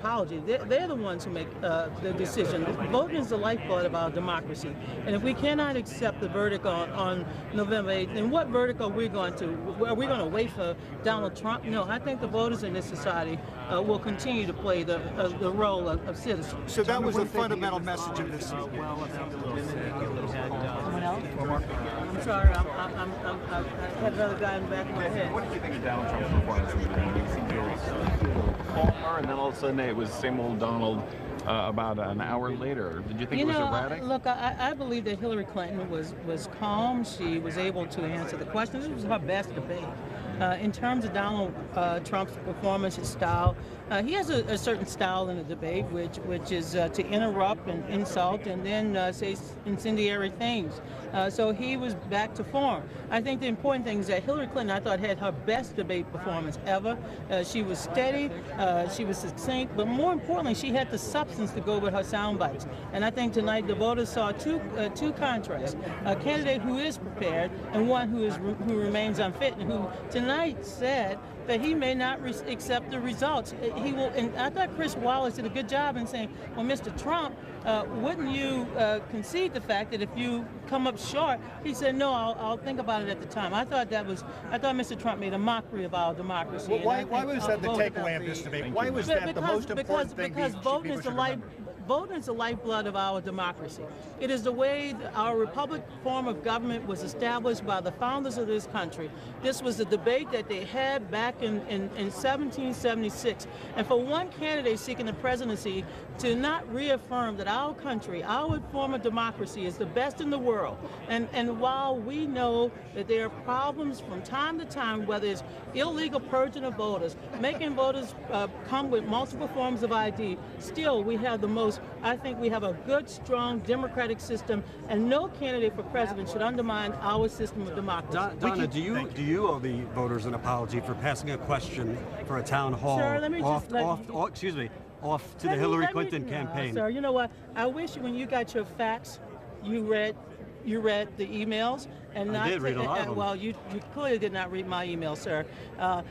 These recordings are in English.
apology. They're the ones who make the decision. Voting is the lifeblood of our democracy. And if we cannot accept the verdict on November 8th, then what verdict are we going to? Are we going to wait for Donald Trump? No, I think the voters in this society will continue to play the role of citizens. So that was the fundamental message of this season. Someone else? I'm sorry, I had another guy in the back of my head. What did you think of Donald Trump's performance in the debate? He seemed very calmer, and then all of a sudden it was same old Donald about an hour later. Did you think it was erratic? Look, I believe that Hillary Clinton was calm. She was able to answer the questions. This was her best debate. In terms of Donald Trump's performance, his style, he has a certain style in the debate, which is to interrupt and insult and then say incendiary things. So he was back to form. I think the important thing is that Hillary Clinton, I thought, had her best debate performance ever. She was steady, she was succinct, but more importantly, she had the substance to go with her sound bites. And I think tonight the voters saw two contrasts: a candidate who is prepared and one who remains unfit, and who tonight said that he may not accept the results. He will, and I thought Chris Wallace did a good job in saying, well, Mr. Trump, wouldn't you concede the fact that if you come up short? He said, no, I'll think about it at the time. I thought Mr. Trump made a mockery of our democracy. Well, why was that the takeaway of this debate? Why was that the most important thing? Because voting is the lifeblood of our democracy. It is the way our republic form of government was established by the founders of this country. This was the debate that they had back in 1776. And for one candidate seeking the presidency to not reaffirm that our country, our form of democracy, is the best in the world. And while we know that there are problems from time to time, whether it's illegal purging of voters, making voters come with multiple forms of ID, still we have the most, I think we have a good, strong democratic system, and no candidate for president should undermine our system of democracy. Donna, do you owe the voters an apology for passing a question for a town hall off to the Hillary Clinton campaign? Sir, you know what? I wish when you got your facts, you read the emails and not. I did read a lot of them. Well, you clearly did not read my email, sir. The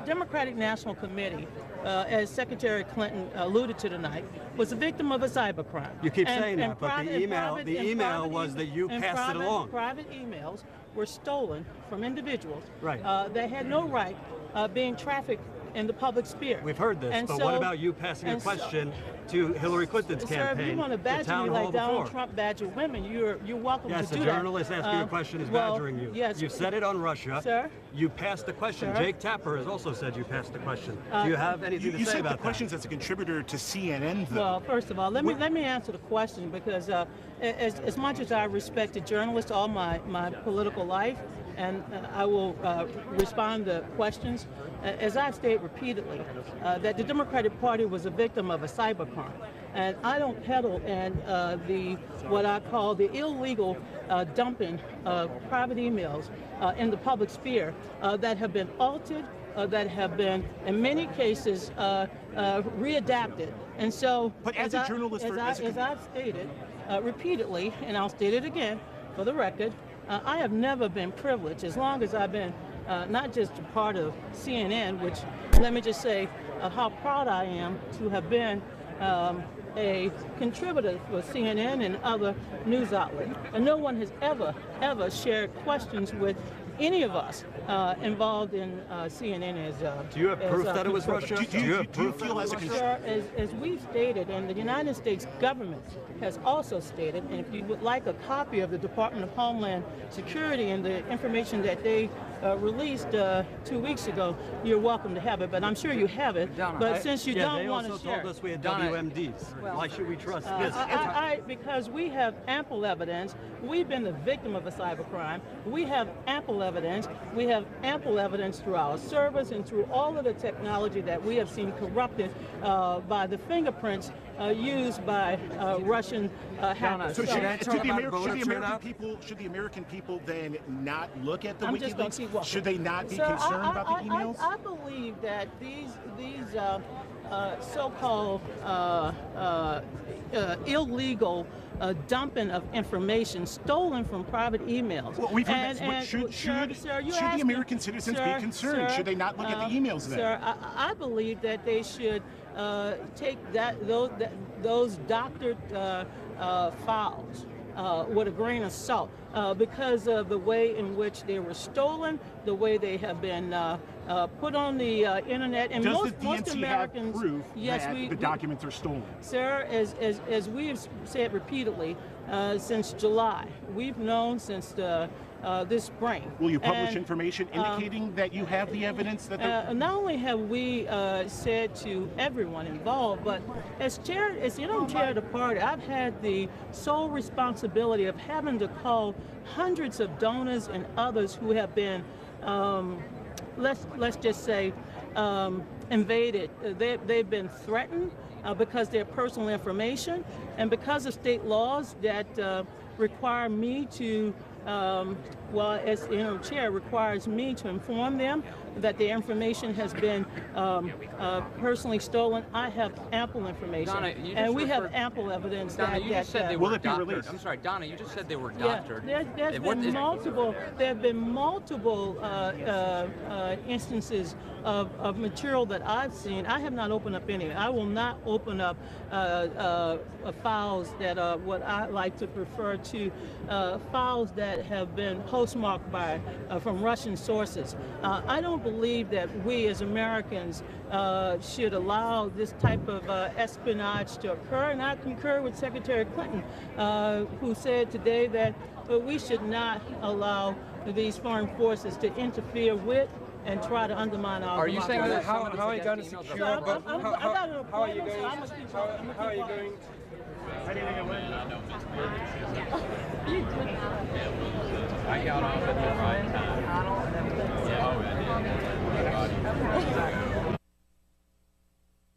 Democratic National Committee, as Secretary Clinton alluded to tonight, was a victim of a cybercrime. You keep saying that, but the email was that you passed it along. Private emails were stolen from individuals right. That had no right being trafficked in the public sphere. We've heard this, but what about you passing a question to Hillary Clinton's campaign? Sir, if you want to badger me like Donald Trump badgered women, you're welcome to do that. Yes, a journalist asking a question is badgering you. Yes. You said it on Russia. Sir? You passed the question. Sir? Jake Tapper has also said you passed the question. Do you have anything to say about that? You said the questions as a contributor to CNN, though. Well, first of all, let me answer the question, because as much as I respected journalists all my political life, and I will respond to questions, as I've stated repeatedly, that the Democratic Party was a victim of a cybercrime. And I don't peddle in what I call the illegal dumping of private emails in the public sphere that have been altered, that have been, in many cases, readapted. And so, but as a journalist, as I've stated repeatedly, and I'll state it again for the record, I have never been privileged, as long as I've been not just a part of CNN, which, let me just say how proud I am to have been a contributor for CNN and other news outlets. And no one has ever shared questions with any of us involved in CNN as do you have proof that it was Russia? Do you feel as a Sir, as we've stated, and the United States government has also stated, and if you would like a copy of the Department of Homeland Security and the information that they released 2 weeks ago, you're welcome to have it, but I'm sure you have it. Donna, but since you don't want to to share, they also told us we had Donna, WMDs. Why should we trust this? Because we have ample evidence. We've been the victim of a cybercrime. We have ample evidence. We have ample evidence through our servers and through all of the technology that we have seen corrupted by the fingerprints used by Russian hackers. So should the American people then not look at the WikiLeaks? Should they not be concerned about the emails? I believe that these so-called illegal dumping of information stolen from private emails. Well, should the American citizens be concerned? Should they not look at the emails then? Sir, I believe that they should take those doctored files with a grain of salt because of the way in which they were stolen, the way they have been put on the internet, and Does most the DNC Americans. have proof yes, that the documents are stolen? Sir, as we've said repeatedly since July, we've known since this spring. Will you publish information indicating that you have the evidence that not only have we said to everyone involved, but as interim chair of the party, I've had the sole responsibility of having to call hundreds of donors and others who have been, let's just say, invaded. They've been threatened because they're personal information, and because of state laws that require me to, as interim chair, requires me to inform them that their information has been personally stolen. I have ample information, Donna, and we have ample evidence Donna, that you just said they were will it be doctored. released? I'm sorry, Donna, you just said they were doctored. Yeah, there have been multiple instances of material that I've seen. I have not opened up any. I will not open up files that are what I like to refer to files that have been postmarked by from Russian sources. I don't believe that we as Americans should allow this type of espionage to occur, and I concur with Secretary Clinton, who said today that we should not allow these foreign forces to interfere with and try to undermine our Are you saying that How are you going to secure? How are you going? How are you going? I got off at the right time. Yeah, oh, I did.